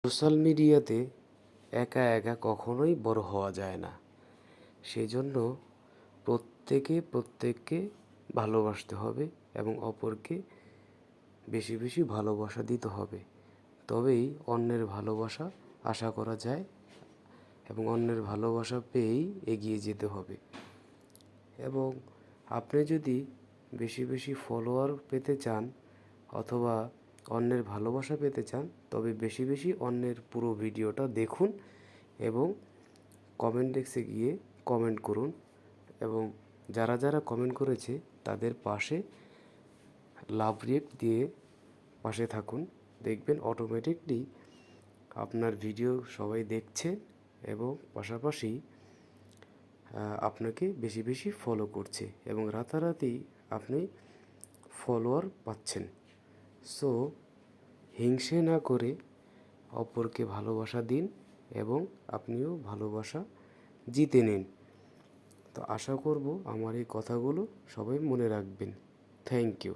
Social মিডিয়াতে একা একা কখনোই বড় হওয়া যায় না। সেজন্য প্রত্যেককে ভালোবাসতে হবে এবং অপরকে বেশি বেশি ভালোবাসা দিতে হবে। তবেই অন্যের ভালোবাসা আশা করা যায় এবং অন্যের ভালোবাসা পেয়েই এগিয়ে যেতে হবে। এবং আপনি যদি বেশি বেশি ফলোয়ার পেতে চান অথবা অন্যের ভালোবাসা পেতে চান, তবে বেশি বেশি অন্যের পুরো ভিডিওটা দেখুন এবং কমেন্ট বক্সে গিয়ে কমেন্ট করুন এবং যারা যারা কমেন্ট করেছে তাদের পাশে লাভ রিয়েক্ট দিয়ে পাশে থাকুন। দেখবেন অটোমেটিকলি আপনার ভিডিও সবাই দেখছে এবং পাশাপাশি আপনাকে বেশি বেশি ফলো করছে এবং রাতারাতি আপনি ফলোয়ার পাচ্ছেন। সো হিংসে না করে অপরকে ভালোবাসা দিন এবং আপনিও ভালোবাসা জিতে নিন। তো আশা করব আমার এই কথাগুলো সবাই মনে রাখবেন। Thank you.